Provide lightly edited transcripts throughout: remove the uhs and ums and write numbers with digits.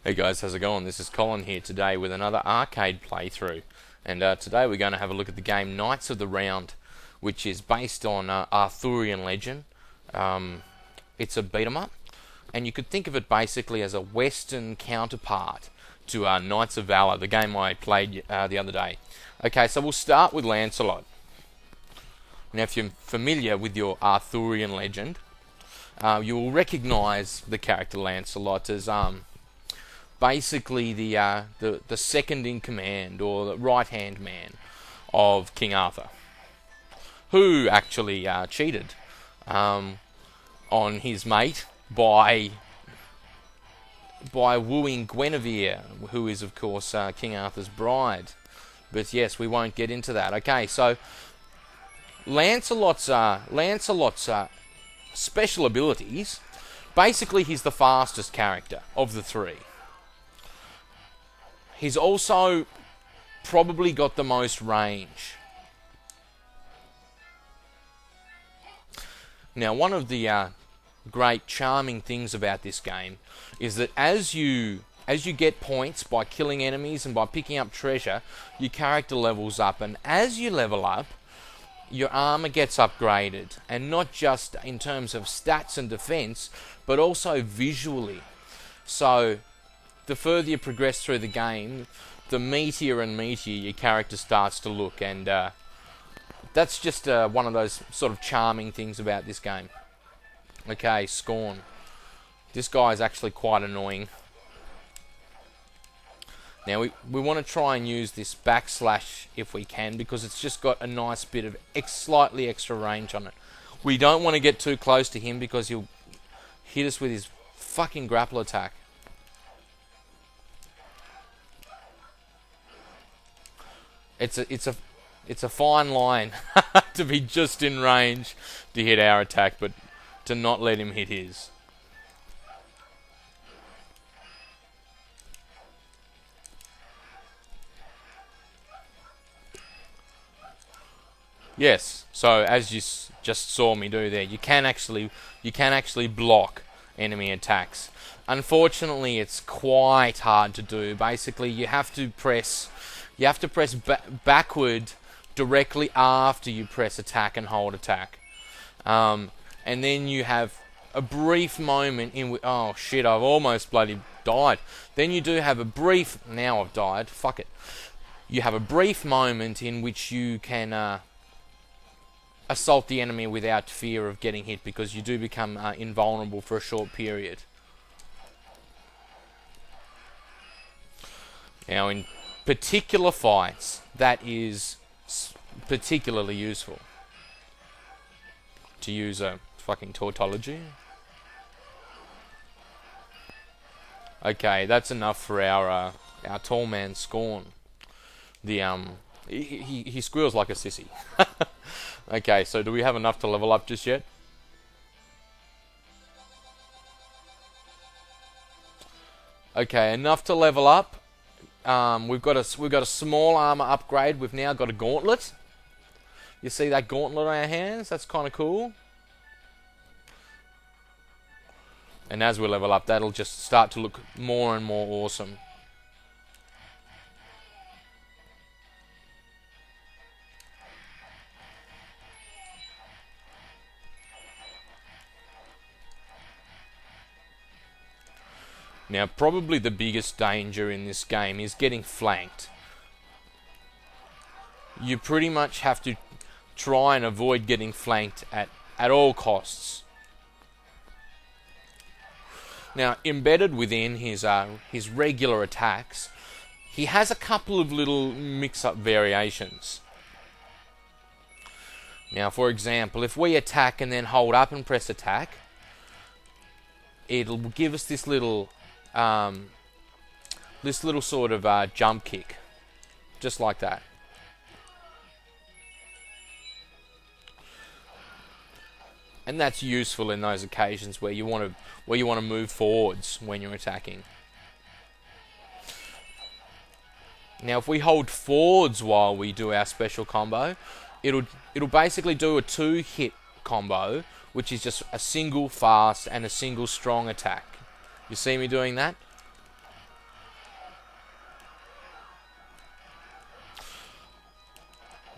Hey guys, how's it going? This is Colin here today with another arcade playthrough. And today we're going to have a look at the game Knights of the Round, which is based on Arthurian legend. It's a beat 'em up, and you could think of it basically as a Western counterpart to Knights of Valour, the game I played the other day. Okay, so we'll start with Lancelot. Now, if you're familiar with your Arthurian legend, you will recognise the character Lancelot as basically the second in command, or the right hand man of King Arthur, who actually cheated on his mate by wooing Guinevere, who is of course King Arthur's bride. But yes, we won't get into that. Okay, so Lancelot's special abilities, basically he's the fastest character of the three. He's also probably got the most range. Now, one of the great charming things about this game is that as you get points by killing enemies and by picking up treasure, your character levels up, and as you level up, your armor gets upgraded, and not just in terms of stats and defense, but also visually. So the further you progress through the game, the meatier and meatier your character starts to look, and that's just one of those sort of charming things about this game. Okay, Scorn. This guy is actually quite annoying. Now, we want to try and use this backslash if we can, because it's just got a nice bit of slightly extra range on it. We don't want to get too close to him because he'll hit us with his fucking grapple attack. It's a fine line to be just in range to hit our attack, but to not let him hit his. Yes, so as you just saw me do there, you can actually block enemy attacks. Unfortunately, it's quite hard to do. Basically, you have to press backward directly after you press attack and hold attack, and then you have a brief moment in which, oh shit, I've almost bloody died. Then you do have a brief, now I've died, fuck it. You have a brief moment in which you can assault the enemy without fear of getting hit, because you do become invulnerable for a short period. Now, in particular fights, that is particularly useful to use a fucking tautology. Okay, that's enough for our tall man Scorn. He squeals like a sissy. Okay, so do we have enough to level up just yet? Okay, enough to level up. We've got a small armor upgrade. We've now got a gauntlet. You see that gauntlet on our hands? That's kind of cool. And as we level up, that'll just start to look more and more awesome. Now, probably the biggest danger in this game is getting flanked. You pretty much have to try and avoid getting flanked at all costs. Now, embedded within his regular attacks, he has a couple of little mix-up variations. Now, for example, if we attack and then hold up and press attack, it'll give us this little sort of jump kick, just like that. And that's useful in those occasions where you want to move forwards when you're attacking. Now, if we hold forwards while we do our special combo, it'll basically do a 2-hit combo, which is just a single fast and a single strong attack. You see me doing that?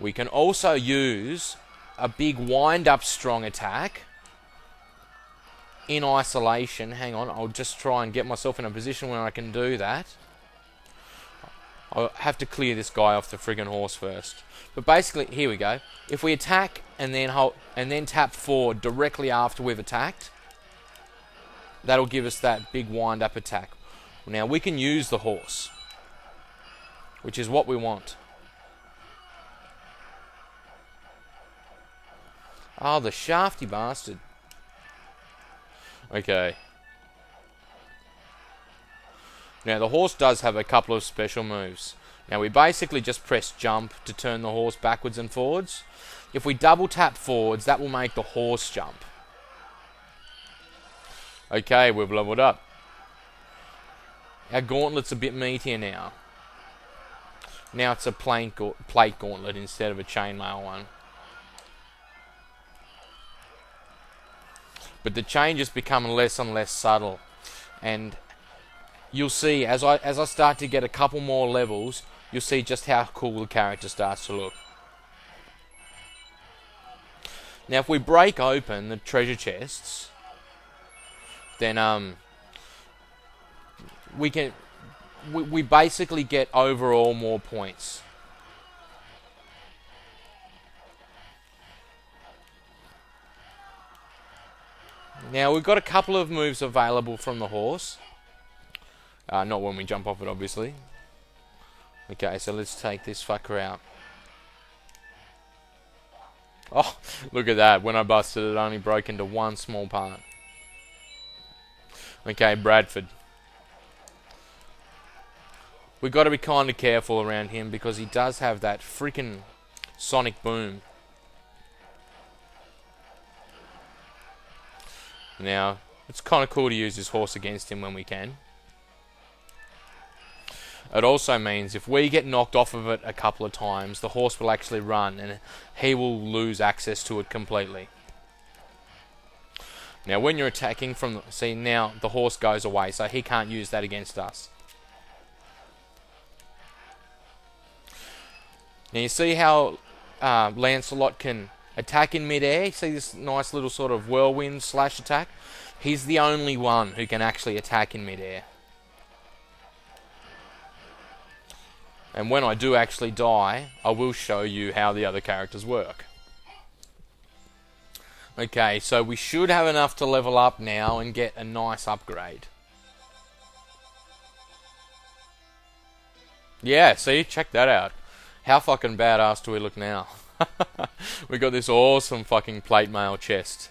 We can also use a big wind-up strong attack in isolation. Hang on, I'll just try and get myself in a position where I can do that. I'll have to clear this guy off the friggin' horse first. But basically, here we go. If we attack and then tap forward directly after we've attacked, that'll give us that big wind-up attack. Now we can use the horse, which is what we want. Oh, the shafty bastard. Okay. Now the horse does have a couple of special moves. Now we basically just press jump to turn the horse backwards and forwards. If we double tap forwards, that will make the horse jump. Okay, we've leveled up. Our gauntlet's a bit meatier now. Now it's a plate gauntlet instead of a chainmail one. But the changes become less and less subtle. And you'll see, as I start to get a couple more levels, you'll see just how cool the character starts to look. Now if we break open the treasure chests, then we basically get overall more points. Now we've got a couple of moves available from the horse. Not when we jump off it, obviously. Okay, so let's take this fucker out. Oh, look at that. When I busted it, only broke into one small part. Okay, Bradford. We've got to be kind of careful around him because he does have that freaking sonic boom. Now, it's kind of cool to use this horse against him when we can. It also means if we get knocked off of it a couple of times, the horse will actually run and he will lose access to it completely. Now when you're attacking from the... See, now the horse goes away, so he can't use that against us. Now you see how Lancelot can attack in mid-air? See this nice little sort of whirlwind slash attack? He's the only one who can actually attack in mid-air. And when I do actually die, I will show you how the other characters work. Okay, so we should have enough to level up now and get a nice upgrade. Yeah, see? Check that out. How fucking badass do we look now? We got this awesome fucking plate mail chest.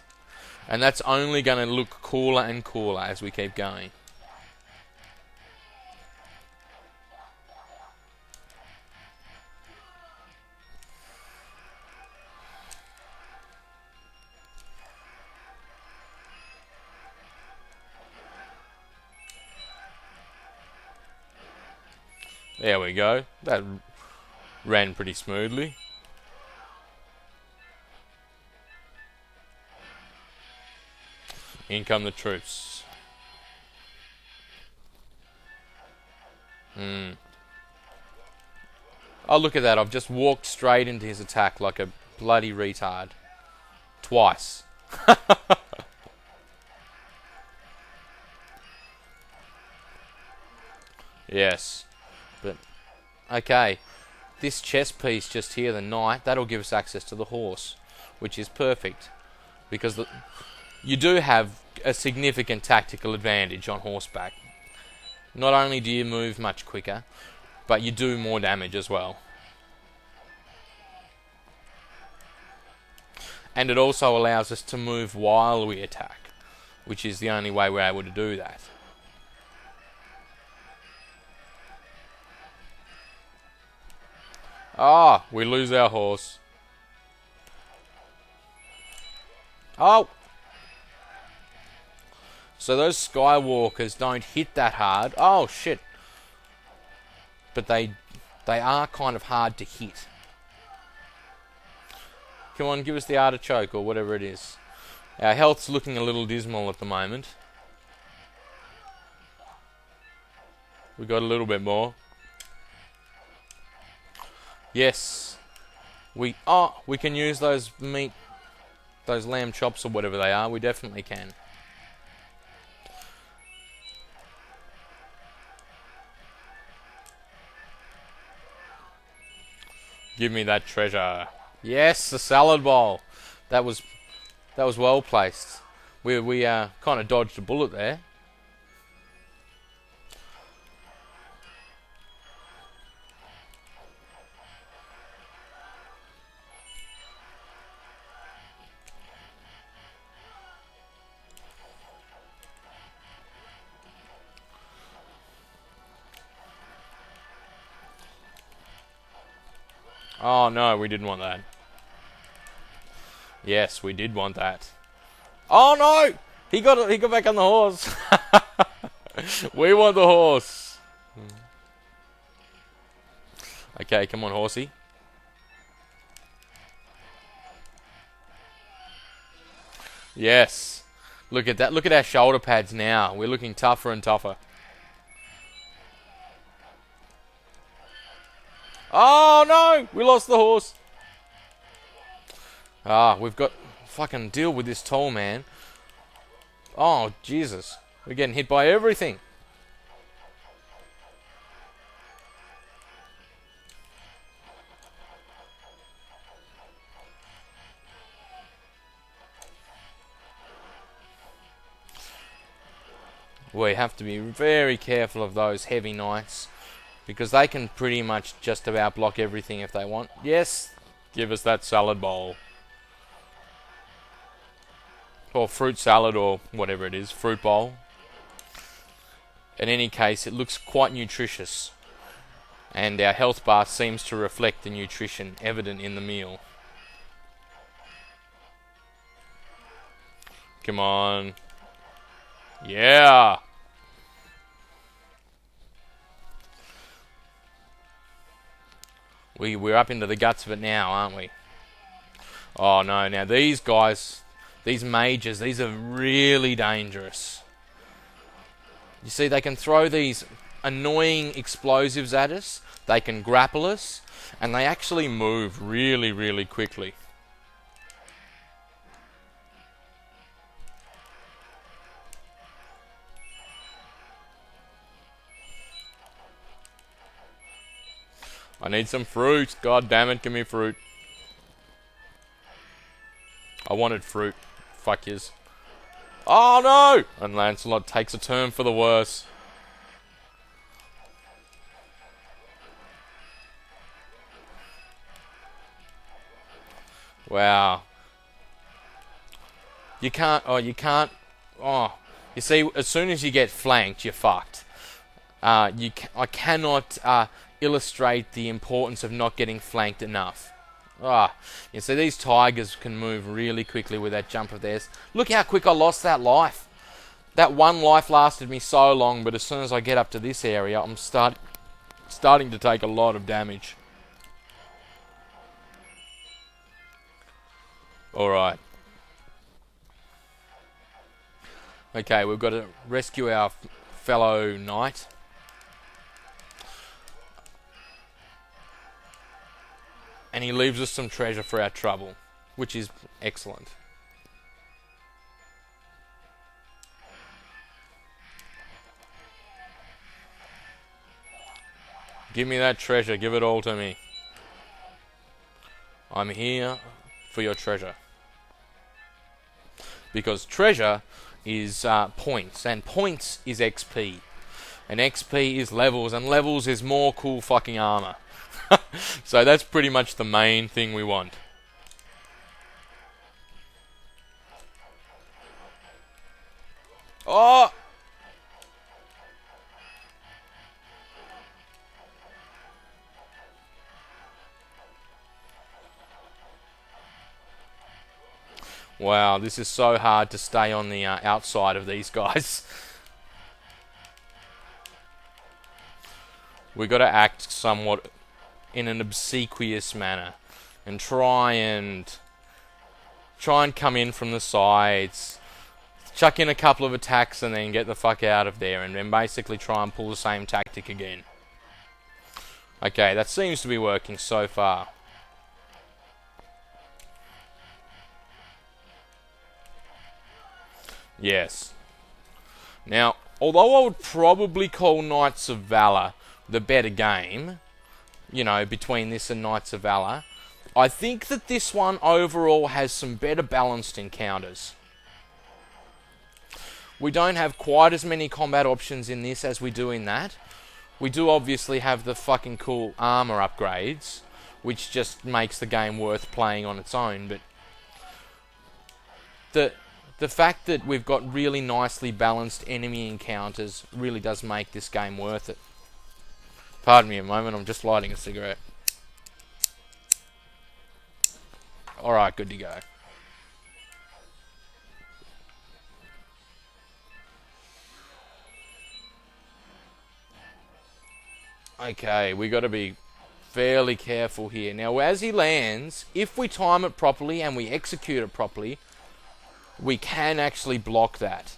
And that's only going to look cooler and cooler as we keep going. There we go. That ran pretty smoothly. In come the troops. Oh, look at that. I've just walked straight into his attack like a bloody retard. Twice. Yes. But, okay. This chess piece just here, the knight, that'll give us access to the horse, which is perfect. Because you do have a significant tactical advantage on horseback. Not only do you move much quicker, but you do more damage as well. And it also allows us to move while we attack, which is the only way we're able to do that. Ah, we lose our horse. Oh! So those skywalkers don't hit that hard. Oh, shit. But they are kind of hard to hit. Come on, give us the artichoke or whatever it is. Our health's looking a little dismal at the moment. We got a little bit more. Yes. We can use those those lamb chops or whatever they are. We definitely can. Give me that treasure. Yes, the salad bowl. That was well placed. We kind of dodged a bullet there. Oh no, we didn't want that. Yes, we did want that. Oh no! He got back on the horse. We want the horse. Okay, come on, horsey. Yes. Look at that. Look at our shoulder pads now. We're looking tougher and tougher. Oh no! We lost the horse. Ah, we've got fucking deal with this tall man. Oh Jesus, we're getting hit by everything. We have to be very careful of those heavy knights, because they can pretty much just about block everything if they want. Yes, give us that salad bowl. Or fruit salad, or whatever it is, fruit bowl. In any case, it looks quite nutritious, and our health bar seems to reflect the nutrition evident in the meal. Come on. Yeah! We're up into the guts of it now, aren't we? Oh no, now these guys, these mages, these are really dangerous. You see, they can throw these annoying explosives at us, they can grapple us, and they actually move really, really quickly. I need some fruit. God damn it, give me fruit. I wanted fruit. Fuck yes. Oh no! And Lancelot takes a turn for the worse. Wow. You can't. You see, as soon as you get flanked, you're fucked. I cannot illustrate the importance of not getting flanked enough. You see, these tigers can move really quickly with that jump of theirs. Look how quick I lost that life. That one life lasted me so long, but as soon as I get up to this area, I'm starting to take a lot of damage. Alright. Okay, we've got to rescue our fellow knight. And he leaves us some treasure for our trouble, which is excellent. Give me that treasure, give it all to me. I'm here for your treasure. Because treasure is points, and points is XP. And XP is levels, and levels is more cool fucking armor. So that's pretty much the main thing we want. Oh! Wow, this is so hard to stay on the outside of these guys. We got to act somewhat in an obsequious manner and try and come in from the sides, chuck in a couple of attacks and then get the fuck out of there, and then basically try and pull the same tactic again. Okay, that seems to be working so far. Yes. Now, although I would probably call Knights of Valour the better game, you know, between this and Knights of Valour, I think that this one overall has some better balanced encounters. We don't have quite as many combat options in this as we do in that. We do obviously have the fucking cool armor upgrades, which just makes the game worth playing on its own, but the fact that we've got really nicely balanced enemy encounters really does make this game worth it. Pardon me a moment, I'm just lighting a cigarette. Alright, good to go. Okay, we got to be fairly careful here. Now, as he lands, if we time it properly and we execute it properly, we can actually block that.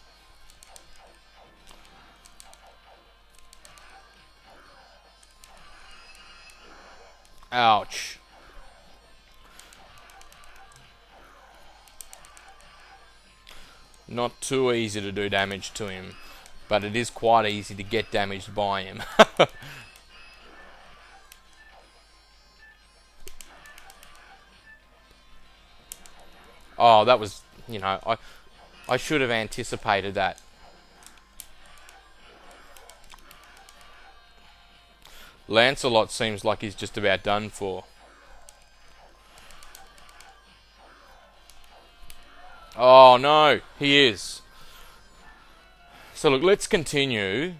Ouch. Not too easy to do damage to him, but it is quite easy to get damaged by him. Oh, that was, you know, I should have anticipated that. Lancelot seems like he's just about done for. Oh no, he is. So look, let's continue,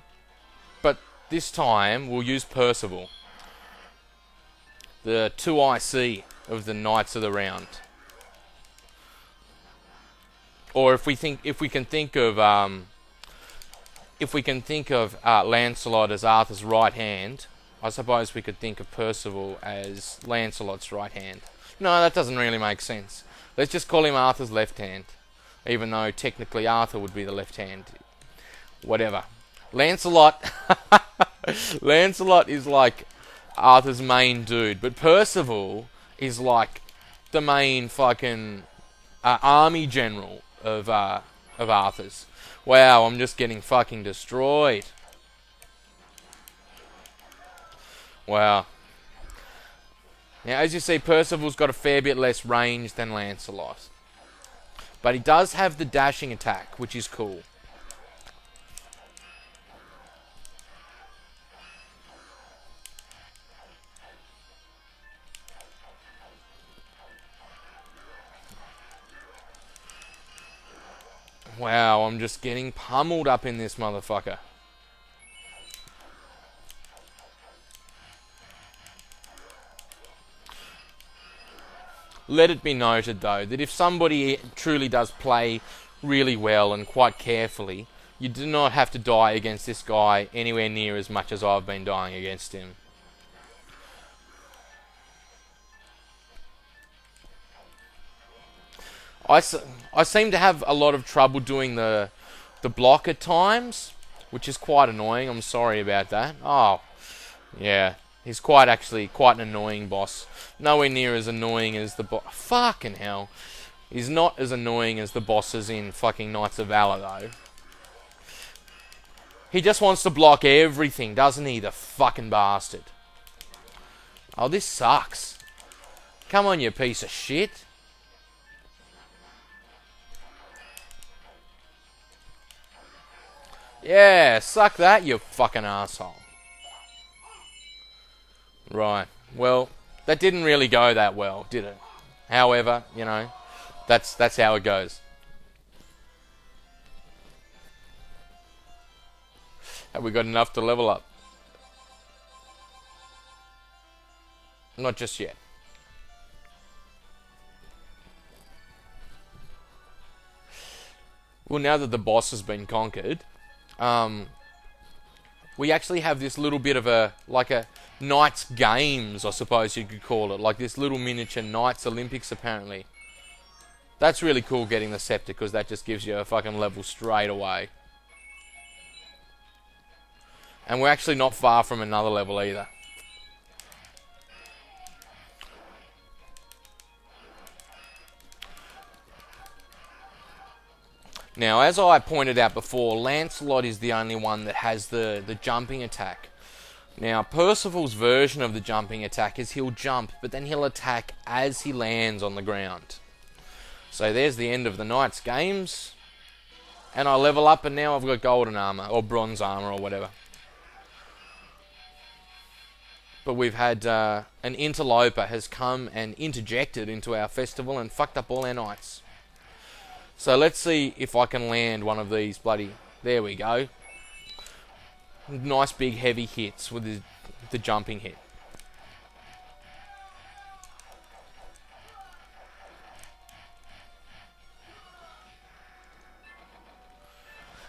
but this time we'll use Percival, the 2IC of the Knights of the Round. Or if we can think of Lancelot as Arthur's right hand, I suppose we could think of Percival as Lancelot's right hand. No, that doesn't really make sense. Let's just call him Arthur's left hand, even though technically Arthur would be the left hand. Whatever. Lancelot is like Arthur's main dude, but Percival is like the main fucking army general of Arthur's. Wow, I'm just getting fucking destroyed. Wow. Now, as you see, Percival's got a fair bit less range than Lancelot. But he does have the dashing attack, which is cool. Wow, I'm just getting pummeled up in this motherfucker. Let it be noted, though, that if somebody truly does play really well and quite carefully, you do not have to die against this guy anywhere near as much as I've been dying against him. I seem to have a lot of trouble doing the block at times, which is quite annoying. I'm sorry about that. Oh, yeah. He's actually quite an annoying boss. Nowhere near as annoying as the boss. Fucking hell. He's not as annoying as the bosses in fucking Knights of Valour, though. He just wants to block everything, doesn't he? The fucking bastard. Oh, this sucks. Come on, you piece of shit. Yeah, suck that, you fucking asshole. Right. Well, that didn't really go that well, did it? However, you know, that's how it goes. Have we got enough to level up? Not just yet. Well, now that the boss has been conquered, we actually have this little bit of a Knights Games, I suppose you could call it. Like this little miniature Knights Olympics, apparently. That's really cool, getting the scepter, because that just gives you a fucking level straight away. And we're actually not far from another level either. Now, as I pointed out before, Lancelot is the only one that has the jumping attack. Now, Percival's version of the jumping attack is he'll jump, but then he'll attack as he lands on the ground. So there's the end of the knight's games. And I level up, and now I've got golden armor, or bronze armor, or whatever. But we've had an interloper has come and interjected into our festival and fucked up all our knights. So let's see if I can land one of these bloody... There we go. Nice big heavy hits with the jumping hit.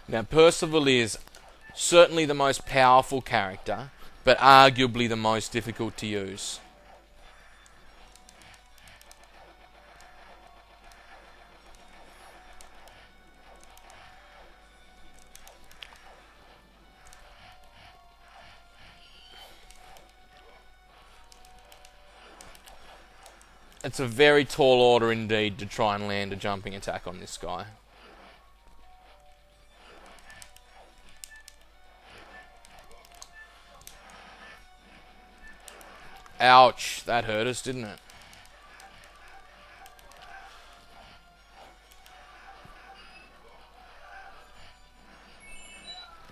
Now, Percival is certainly the most powerful character, but arguably the most difficult to use. It's a very tall order indeed to try and land a jumping attack on this guy. Ouch, that hurt us, didn't it?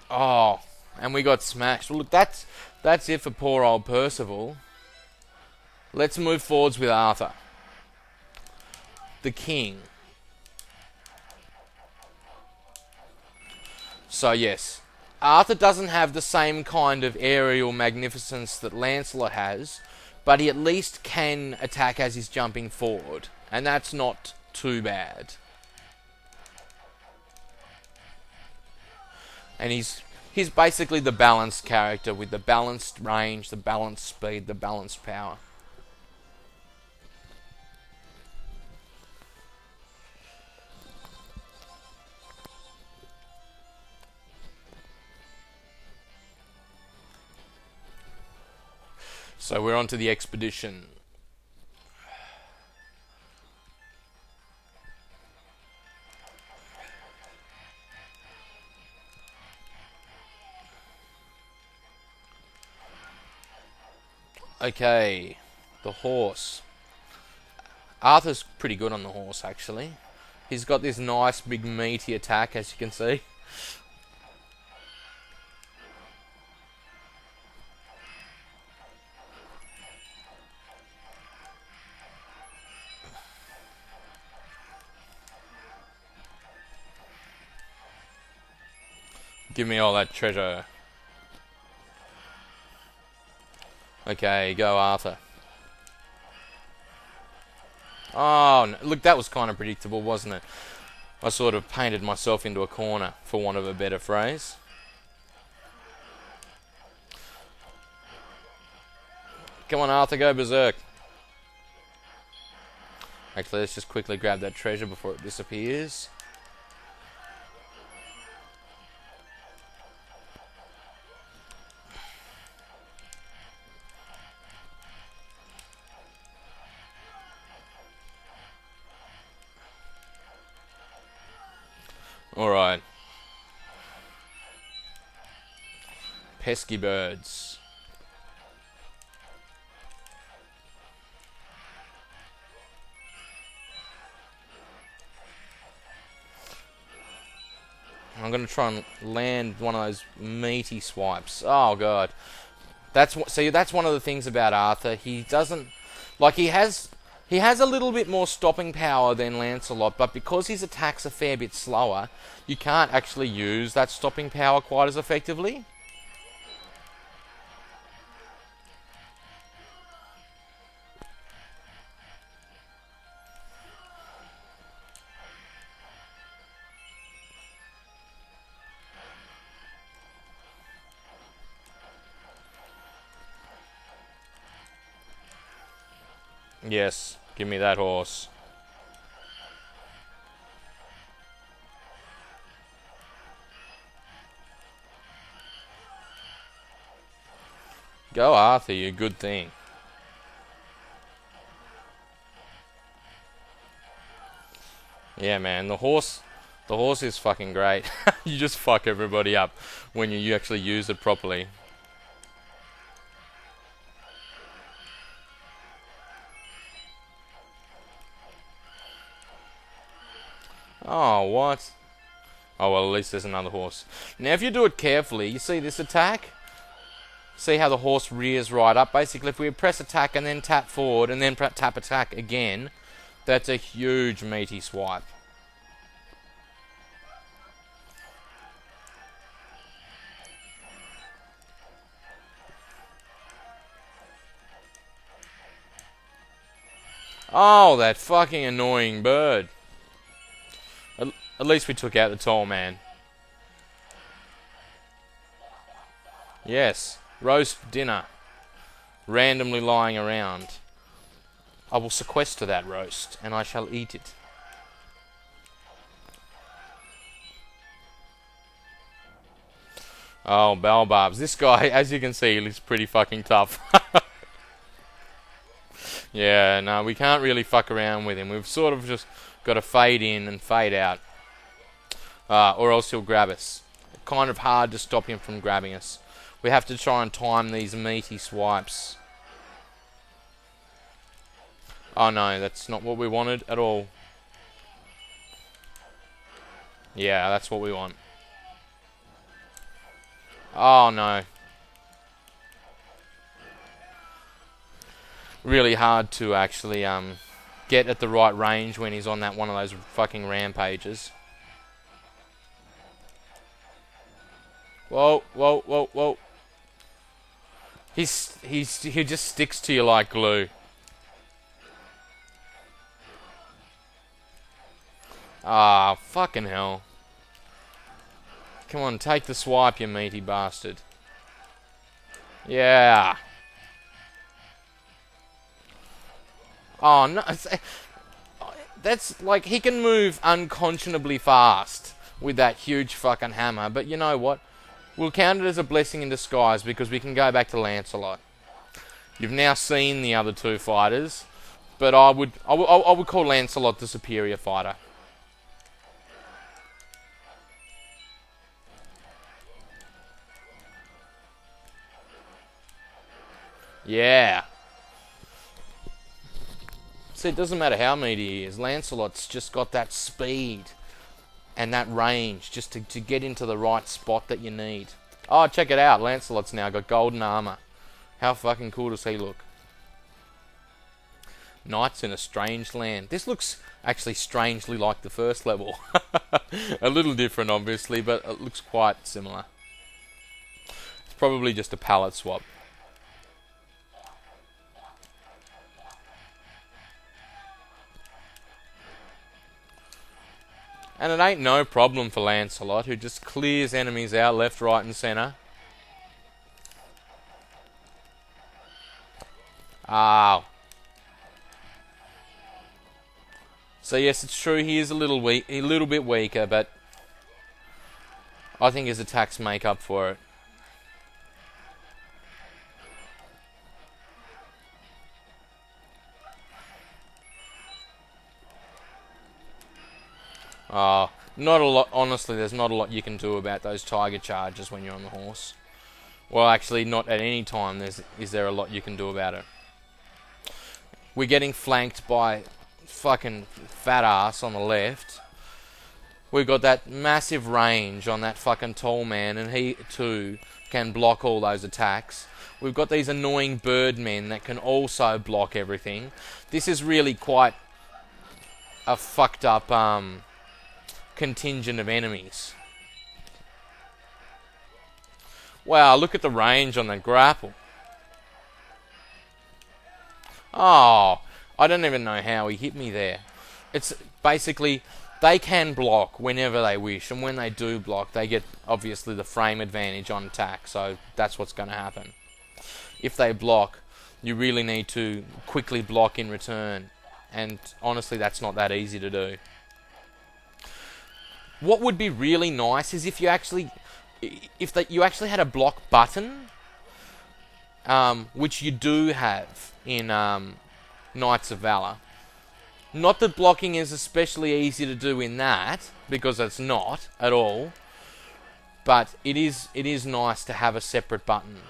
Oh, and we got smashed. Well, look, that's it for poor old Percival. Let's move forwards with Arthur, the king. So yes, Arthur doesn't have the same kind of aerial magnificence that Lancelot has, but he at least can attack as he's jumping forward, and that's not too bad. And he's basically the balanced character with the balanced range, the balanced speed, the balanced power. So we're on to the expedition. Okay, the horse. Arthur's pretty good on the horse, actually. He's got this nice big meaty attack, as you can see. Give me all that treasure. Okay, go Arthur. Oh, no, look, that was kind of predictable, wasn't it? I sort of painted myself into a corner, for want of a better phrase. Come on, Arthur, go berserk. Actually, let's just quickly grab that treasure before it disappears. Alright. Pesky birds. I'm going to try and land one of those meaty swipes. Oh god. See, that's one of the things about Arthur. He doesn't... Like, he has a little bit more stopping power than Lancelot, but because his attack's a fair bit slower, you can't actually use that stopping power quite as effectively. Yes, give me that horse. Go Arthur, you good thing. Yeah, man, the horse The horse is fucking great. You just fuck everybody up when you actually use it properly. Oh, what? Oh, well, at least there's another horse. Now, if you do it carefully, you see this attack? See how the horse rears right up? Basically, if we press attack and then tap forward and then tap attack again, that's a huge meaty swipe. Oh, that fucking annoying bird. At least we took out the tall man. Yes, roast dinner. Randomly lying around. I will sequester that roast, and I shall eat it. Oh, Balbarbs. This guy, as you can see, looks pretty fucking tough. Yeah, no, we can't really fuck around with him. We've sort of just got to fade in and fade out. Or else he'll grab us. Kind of hard to stop him from grabbing us. We have to try and time these meaty swipes. Oh no, that's not what we wanted at all. Yeah, that's what we want. Oh no. Really hard to actually get at the right range when he's on that one of those fucking rampages. Whoa, whoa, whoa, whoa. He just sticks to you like glue. Ah, fucking hell. Come on, take the swipe, you meaty bastard. Yeah. Oh, no. That's like, he can move unconscionably fast with that huge fucking hammer. But you know what? We'll count it as a blessing in disguise because we can go back to Lancelot. You've now seen the other two fighters, but I would call Lancelot the superior fighter. Yeah. See, it doesn't matter how meaty he is. Lancelot's just got that speed and that range just to get into the right spot that you need. Oh, check it out. Lancelot's now got golden armor. How fucking cool does he look? Knights in a strange land. This looks actually strangely like the first level. A little different, obviously, but it looks quite similar. It's probably just a palette swap. And it ain't no problem for Lancelot, who just clears enemies out left, right and centre. Ow. So yes, it's true, he is a little bit weaker, but I think his attacks make up for it. Not a lot. Honestly, there's not a lot you can do about those tiger charges when you're on the horse. Well, actually, not at any time is there a lot you can do about it. We're getting flanked by fucking fat ass on the left. We've got that massive range on that fucking tall man, and he too can block all those attacks. We've got these annoying birdmen that can also block everything. This is really quite a fucked up contingent of enemies. Wow, look at the range on that grapple. Oh, I don't even know how he hit me there. It's basically, they can block whenever they wish, and when they do block, they get, obviously, the frame advantage on attack, so that's what's going to happen. If they block, you really need to quickly block in return, and honestly, that's not that easy to do. What would be really nice is if you actually had a block button, which you do have in Knights of Valour. Not that blocking is especially easy to do in that, because it's not at all. But it is nice to have a separate button.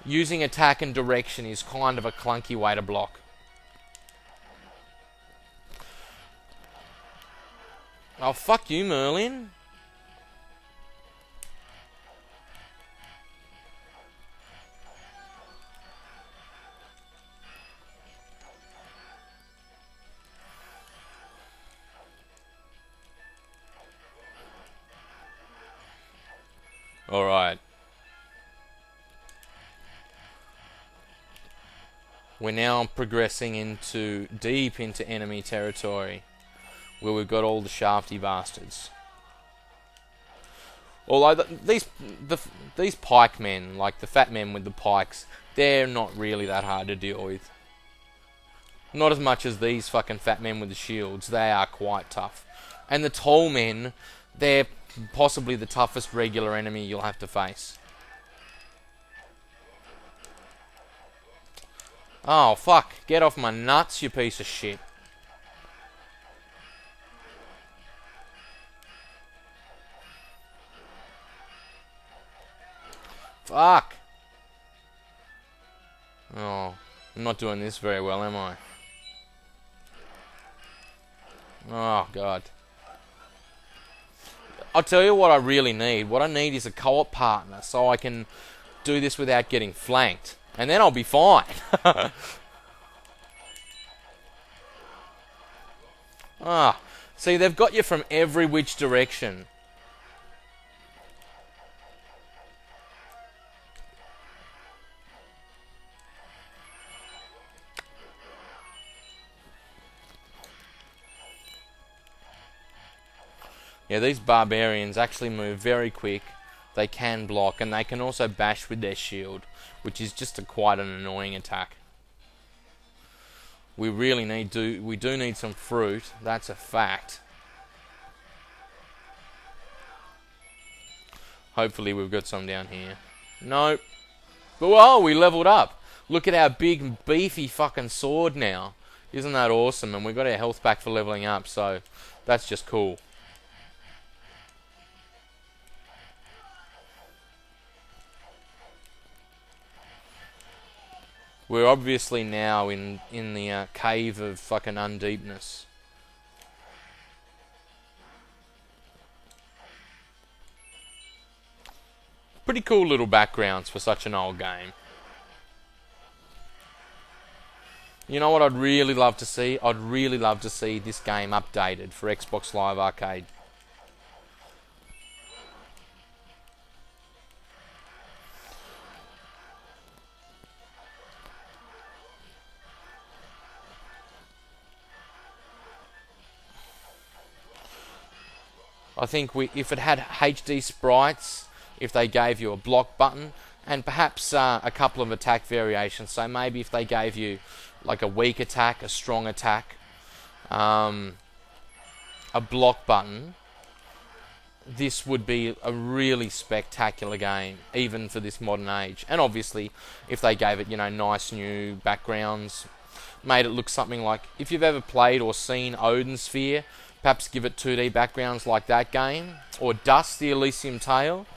Using attack and direction is kind of a clunky way to block. Oh, fuck you, Merlin. Alright. We're now progressing deep into enemy territory, where we've got all the shafty bastards. Although these pikemen, like the fat men with the pikes, they're not really that hard to deal with. Not as much as these fucking fat men with the shields. They are quite tough. And the tall men, they're possibly the toughest regular enemy you'll have to face. Oh, fuck. Get off my nuts, you piece of shit. Fuck. Oh, I'm not doing this very well, am I? Oh, God. I'll tell you what I really need. What I need is a co-op partner, so I can do this without getting flanked. And then I'll be fine. Ah, see, they've got you from every which direction. Yeah, these barbarians actually move very quick. They can block, and they can also bash with their shield, which is just quite an annoying attack. We really we do need some fruit. That's a fact. Hopefully we've got some down here. Nope. But well, we leveled up. Look at our big beefy fucking sword now. Isn't that awesome? And we got our health back for leveling up, so that's just cool. We're obviously now in the cave of fucking undeepness. Pretty cool little backgrounds for such an old game. You know what I'd really love to see? I'd really love to see this game updated for Xbox Live Arcade. I think if it had HD sprites, if they gave you a block button, and perhaps a couple of attack variations. So maybe if they gave you like a weak attack, a strong attack, a block button, this would be a really spectacular game, even for this modern age. And obviously, if they gave it, nice new backgrounds, made it look something like, if you've ever played or seen Odin Sphere, perhaps give it 2D backgrounds like that game, or Dust, the Elysium Tale,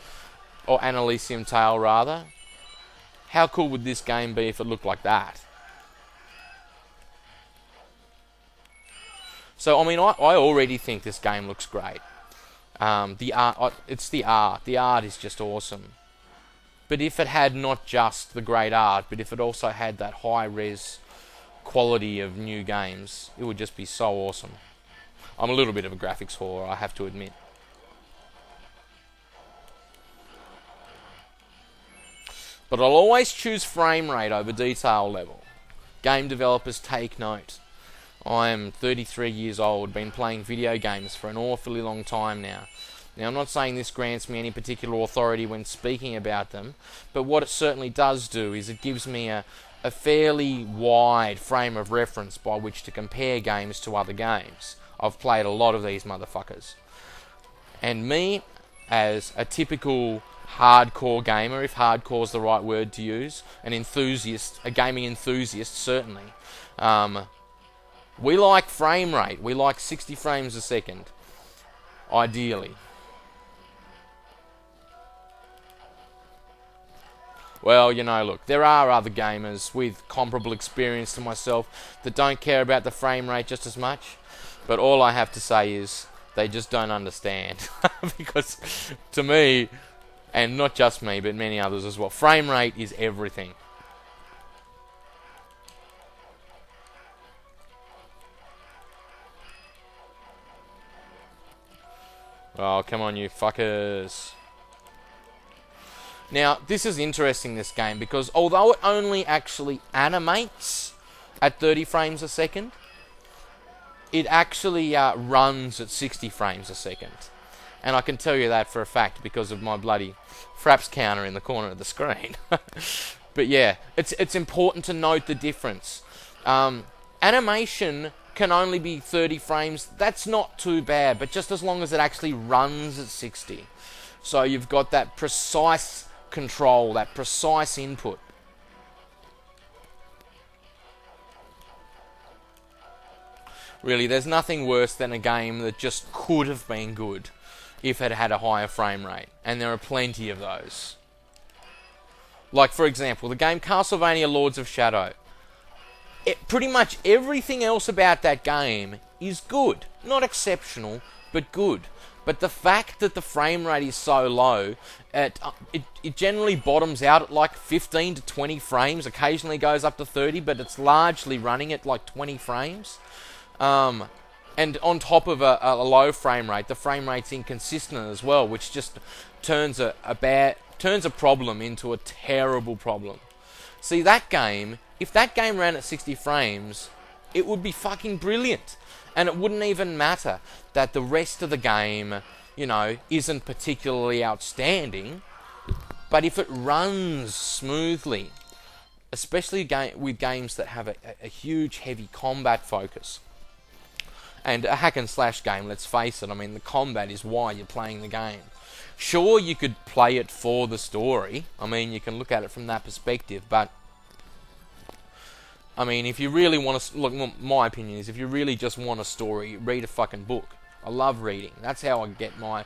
or an Elysium Tale rather. How cool would this game be if it looked like that? So, I mean, I already think this game looks great. The art, it's the art. The art is just awesome. But if it had not just the great art, but if it also had that high-res quality of new games, it would just be so awesome. I'm a little bit of a graphics whore, I have to admit. But I'll always choose frame rate over detail level. Game developers, take note. I am 33 years old, been playing video games for an awfully long time now. Now, I'm not saying this grants me any particular authority when speaking about them, but what it certainly does do is it gives me a fairly wide frame of reference by which to compare games to other games. I've played a lot of these motherfuckers. And me, as a typical hardcore gamer, if hardcore is the right word to use, an enthusiast, a gaming enthusiast certainly, We like frame rate. We like 60 frames a second, ideally. Well, you know, look, there are other gamers with comparable experience to myself that don't care about the frame rate just as much. But all I have to say is they just don't understand. Because to me, and not just me, but many others as well, frame rate is everything. Oh, come on, you fuckers. Now, this is interesting, this game, because although it only actually animates at 30 frames a second, it actually runs at 60 frames a second. And I can tell you that for a fact because of my bloody fraps counter in the corner of the screen. But yeah, it's important to note the difference. Animation can only be 30 frames. That's not too bad, but just as long as it actually runs at 60. So you've got that precise control, that precise input. Really, there's nothing worse than a game that just could have been good if it had a higher frame rate, and there are plenty of those. Like, for example, the game Castlevania Lords of Shadow. Pretty much everything else about that game is good. Not exceptional, but good. But the fact that the frame rate is so low, it generally bottoms out at like 15 to 20 frames, occasionally goes up to 30, but it's largely running at like 20 frames. And on top of a low frame rate, the frame rate's inconsistent as well, which just turns a problem into a terrible problem. See, that game, if that game ran at 60 frames, it would be fucking brilliant. And it wouldn't even matter that the rest of the game, you know, isn't particularly outstanding. But if it runs smoothly, especially with games that have a huge, heavy combat focus, and a hack and slash game, let's face it, I mean, the combat is why you're playing the game. Sure, you could play it for the story. I mean, you can look at it from that perspective, but I mean, if you really want to... Look, my opinion is, if you really just want a story, read a fucking book. I love reading. That's how I get my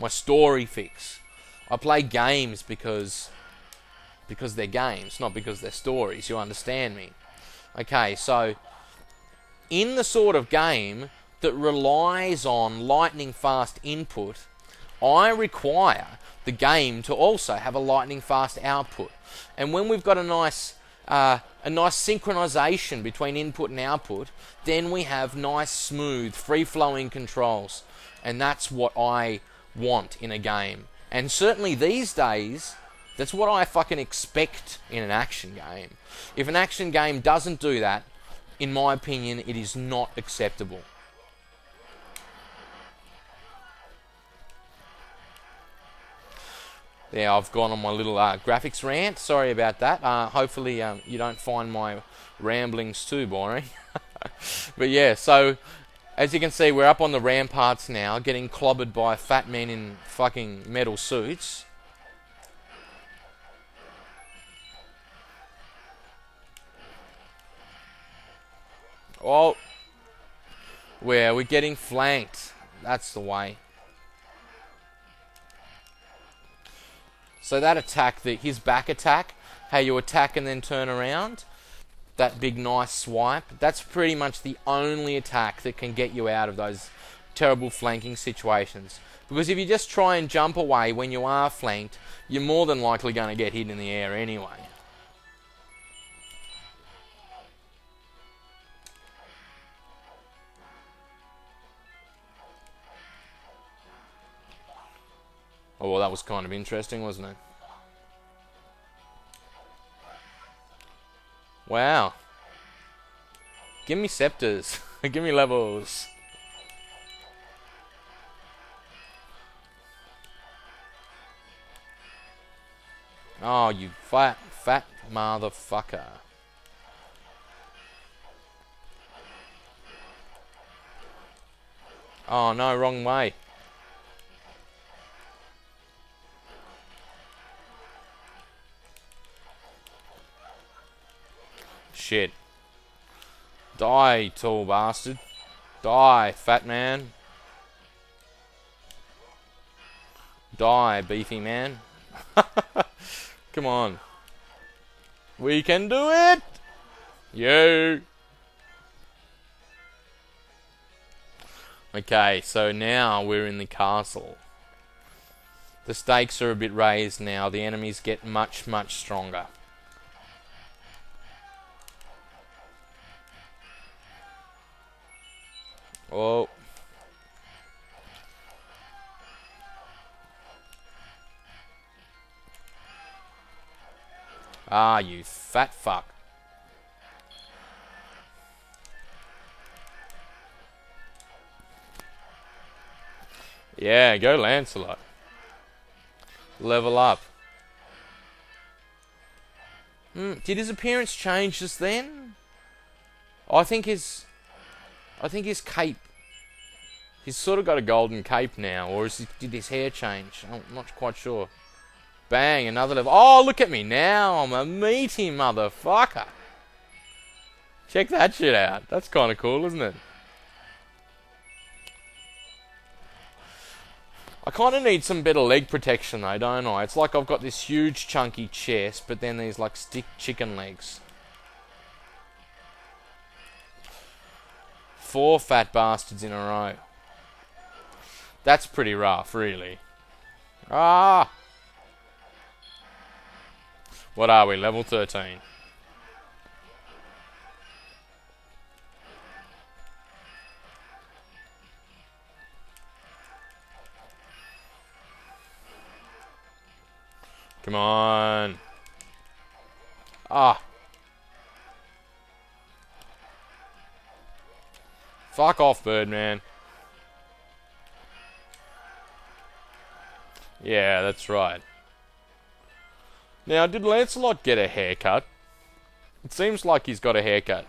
story fix. I play games because they're games, not because they're stories. You understand me? Okay, so in the sort of game that relies on lightning-fast input, I require the game to also have a lightning-fast output. And when we've got a nice synchronization between input and output, then we have nice, smooth, free-flowing controls. And that's what I want in a game. And certainly these days, that's what I fucking expect in an action game. If an action game doesn't do that, in my opinion, it is not acceptable. There, I've gone on my little graphics rant. Sorry about that. Hopefully you don't find my ramblings too boring. But yeah, so as you can see, we're up on the ramparts now, getting clobbered by fat men in fucking metal suits. Oh, where we're getting flanked. That's the way. So that attack, his back attack, how you attack and then turn around, that big nice swipe, that's pretty much the only attack that can get you out of those terrible flanking situations. Because if you just try and jump away when you are flanked, you're more than likely going to get hit in the air anyway. Oh, well, that was kind of interesting, wasn't it? Wow. Give me scepters. Give me levels. Oh, you fat motherfucker. Oh, no, wrong way. Shit. Die, tall bastard. Die, fat man. Die, beefy man. Come on. We can do it! Yo! Okay, so now we're in the castle. The stakes are a bit raised now. The enemies get much, much stronger. Oh. Ah, you fat fuck. Yeah, go Lancelot. Level up. Did his appearance change just then? I think his cape. He's sort of got a golden cape now, or did his hair change? I'm not quite sure. Bang, another level. Oh, look at me now. I'm a meaty motherfucker. Check that shit out. That's kind of cool, isn't it? I kind of need some better leg protection though, don't I? It's like I've got this huge chunky chest, but then these like stick chicken legs. 4 fat bastards in a row. That's pretty rough, really. Ah! What are we? Level 13. Come on. Ah. Fuck off, Birdman. Yeah, that's right. Now, did Lancelot get a haircut? It seems like he's got a haircut.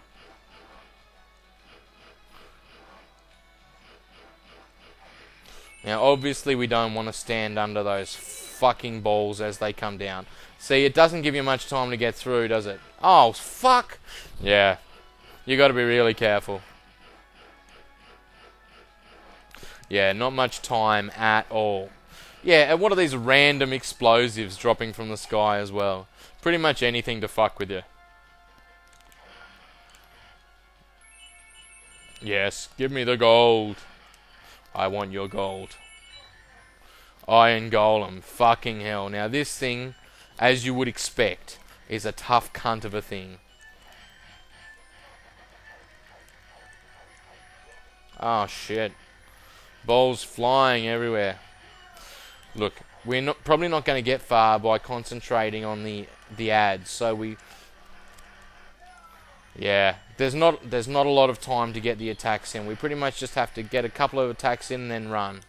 Now, obviously, we don't want to stand under those fucking balls as they come down. See, it doesn't give you much time to get through, does it? Oh, fuck! Yeah. You got to be really careful. Yeah, not much time at all. Yeah, and what are these random explosives dropping from the sky as well? Pretty much anything to fuck with you. Yes, give me the gold. I want your gold. Iron Golem. Fucking hell. Now this thing, as you would expect, is a tough cunt of a thing. Oh shit. Balls flying everywhere. Look, we're probably not going to get far by concentrating on the ads, so we... Yeah, there's not a lot of time to get the attacks in. We pretty much just have to get a couple of attacks in and then run.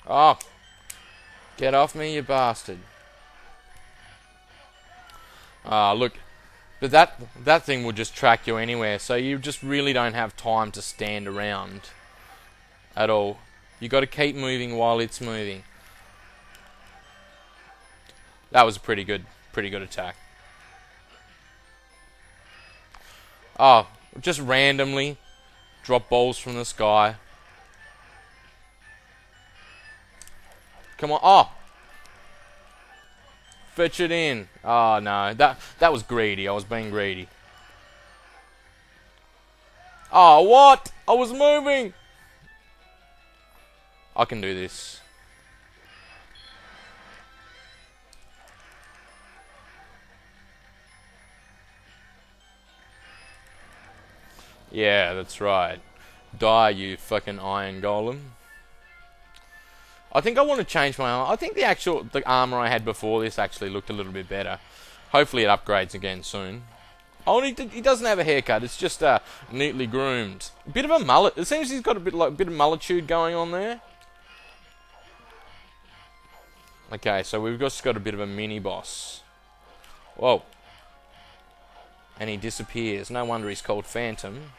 Oh! Get off me, you bastard. Ah, look. But that thing will just track you anywhere, so you just really don't have time to stand around at all. You got to keep moving while it's moving. That was a pretty good attack. Oh, just randomly drop balls from the sky. Come on. Oh! Fetch it in. Oh, no. That was greedy. I was being greedy. Oh, what? I was moving. I can do this. Yeah, that's right. Die, you fucking iron golem. I think I want to change my armor. I think the armor I had before this actually looked a little bit better. Hopefully it upgrades again soon. Oh, and he doesn't have a haircut. It's just neatly groomed. A bit of a mullet. It seems he's got a bit of mullitude going on there. Okay, so we've just got a bit of a mini boss. Whoa. And he disappears. No wonder he's called Phantom.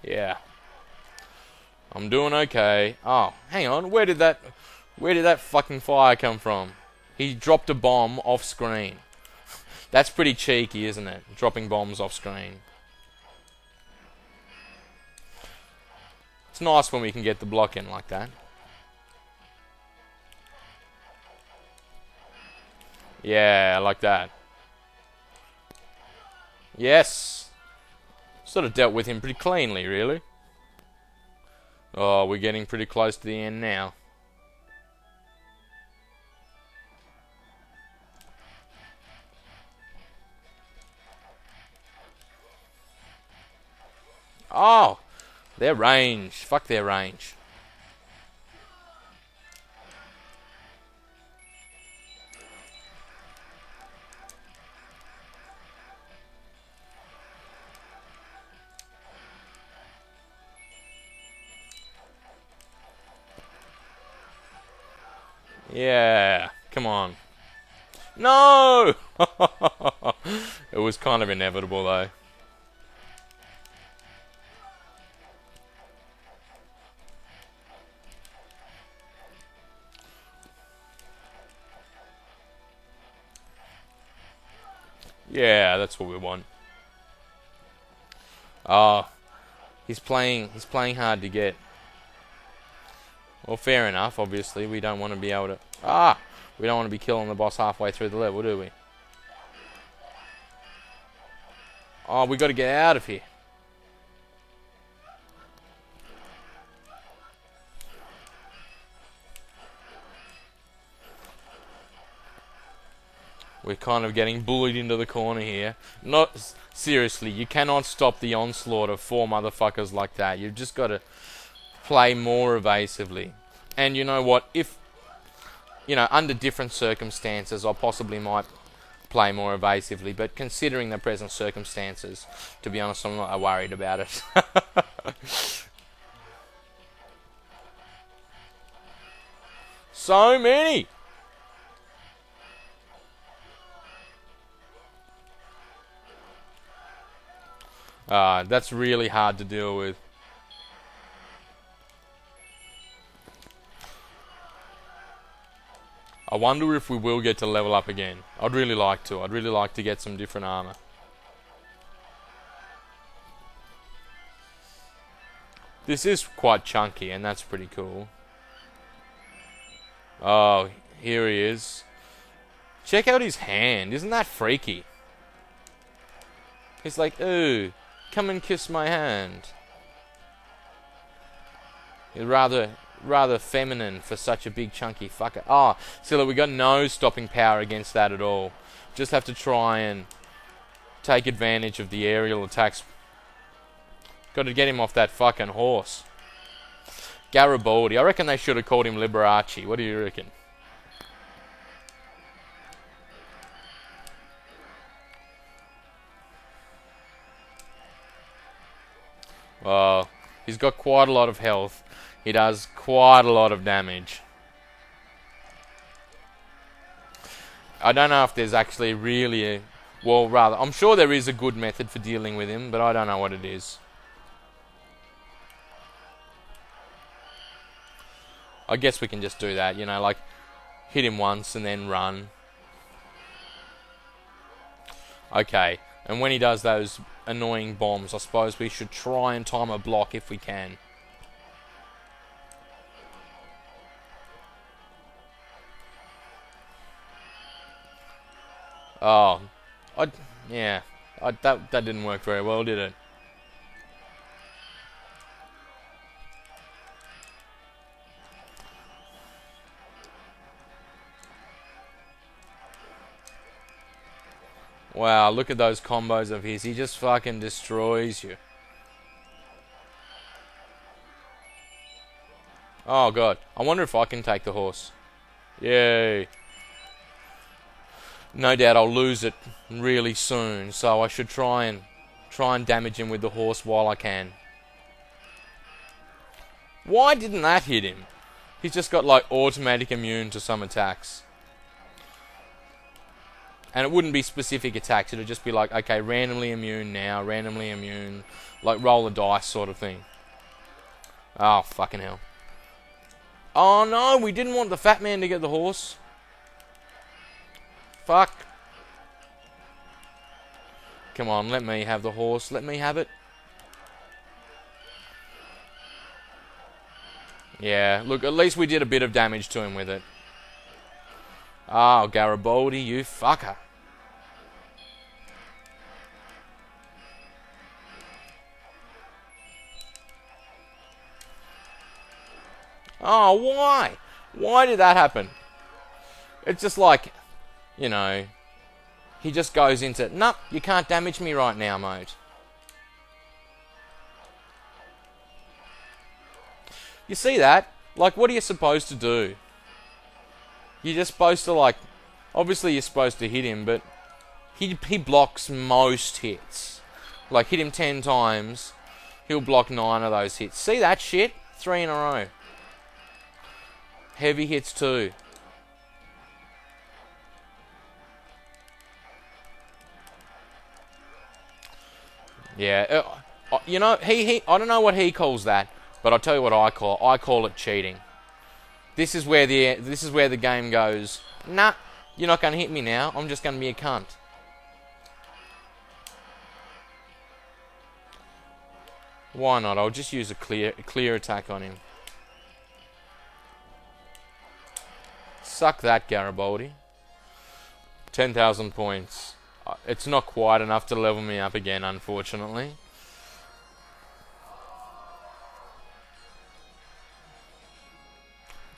Yeah. I'm doing okay. Oh, hang on. Where did that fucking fire come from? He dropped a bomb off screen. That's pretty cheeky, isn't it? Dropping bombs off screen. It's nice when we can get the block in like that. Yeah, like that. Yes! Sort of dealt with him pretty cleanly, really. Oh, we're getting pretty close to the end now. Oh! Their range. Fuck their range. Yeah, come on. No! It was kind of inevitable, though. Yeah, that's what we want. Oh, he's playing hard to get. Well, fair enough, obviously. We don't want to be able to... we don't want to be killing the boss halfway through the level, do we? Oh, we got to get out of here. We're kind of getting bullied into the corner here. Not seriously, you cannot stop the onslaught of 4 motherfuckers like that. You've just got to play more evasively. And you know what? If, under different circumstances, I possibly might play more evasively. But considering the present circumstances, to be honest, I'm not worried about it. So many! That's really hard to deal with. I wonder if we will get to level up again. I'd really like to. I'd really like to get some different armor. This is quite chunky, and that's pretty cool. Oh, here he is. Check out his hand. Isn't that freaky? He's like, ooh, come and kiss my hand. He's rather feminine for such a big chunky fucker. Oh, so look, we got no stopping power against that at all. Just have to try and take advantage of the aerial attacks. Got to get him off that fucking horse. Garibaldi. I reckon they should have called him Liberace. What do you reckon? Well, he's got quite a lot of health. He does quite a lot of damage. I don't know if there's actually really a... Well, rather, I'm sure there is a good method for dealing with him, but I don't know what it is. I guess we can just do that, like hit him once and then run. Okay, and when he does those annoying bombs, I suppose we should try and time a block if we can. Oh, that didn't work very well, did it? Wow, look at those combos of his. He just fucking destroys you. Oh god, I wonder if I can take the horse. Yay. No doubt I'll lose it really soon, so I should try and damage him with the horse while I can. Why didn't that hit him? He's just got like automatic immune to some attacks. And it wouldn't be specific attacks, it would just be like, okay, randomly immune now, randomly immune, like roll the dice sort of thing. Oh, fucking hell. Oh, no, we didn't want the fat man to get the horse. Fuck. Come on, let me have the horse. Let me have it. Yeah, look, at least we did a bit of damage to him with it. Oh, Garibaldi, you fucker. Oh, why? Why did that happen? It's just like, you know, he just goes into, nope, you can't damage me right now mode. You see that? Like, what are you supposed to do? You're just supposed to, like, obviously you're supposed to hit him, but he blocks most hits. Like, hit him 10 times, he'll block 9 of those hits. See that shit? 3 in a row. Heavy hits too. Yeah, you know, I don't know what he calls that, but I'll tell you what I call it. I call it cheating. This is where the game goes, nah, you're not going to hit me now, I'm just going to be a cunt. Why not? I'll just use a clear attack on him. Suck that, Garibaldi. 10,000 points. It's not quite enough to level me up again, unfortunately.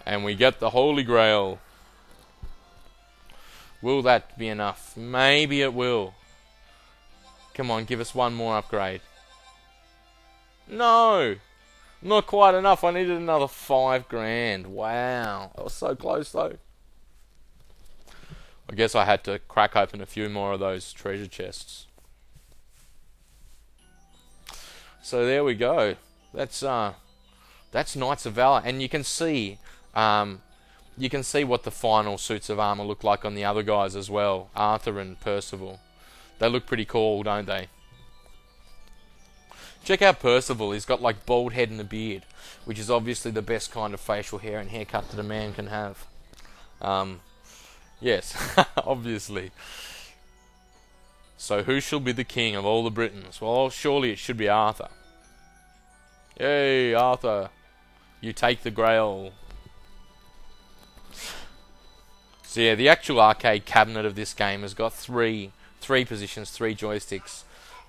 And we get the Holy Grail. Will that be enough? Maybe it will. Come on, give us one more upgrade. No! Not quite enough. I needed another 5 grand. Wow. I was so close, though. I guess I had to crack open a few more of those treasure chests. So there we go. That's Knights of Valour, and you can see what the final suits of armor look like on the other guys as well, Arthur and Percival. They look pretty cool, don't they? Check out Percival. He's got like bald head and a beard, which is obviously the best kind of facial hair and haircut that a man can have. Yes, obviously. So who shall be the king of all the Britons? Well, surely it should be Arthur. Yay, Arthur. You take the Grail. So yeah, the actual arcade cabinet of this game has got three positions, 3 joysticks.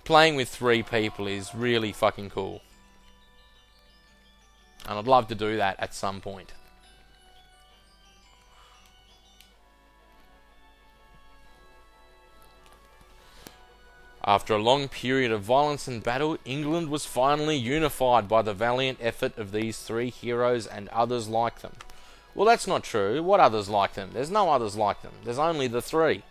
Playing with 3 people is really fucking cool. And I'd love to do that at some point. After a long period of violence and battle, England was finally unified by the valiant effort of these 3 heroes and others like them. Well, that's not true. What others like them? There's no others like them. There's only the 3.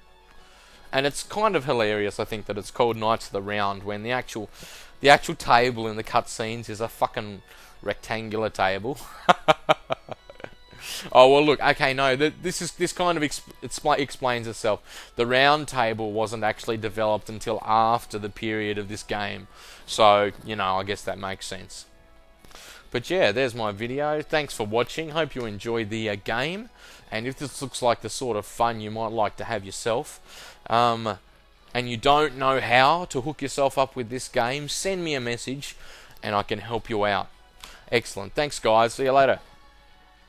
And it's kind of hilarious, I think, that it's called Knights of the Round when the actual table in the cutscenes is a fucking rectangular table. Oh well, look. Okay, no. This kind of explains itself. The round table wasn't actually developed until after the period of this game, so you know, I guess that makes sense. But yeah, there's my video. Thanks for watching. Hope you enjoyed the game. And if this looks like the sort of fun you might like to have yourself, and you don't know how to hook yourself up with this game, send me a message, and I can help you out. Excellent. Thanks, guys. See you later.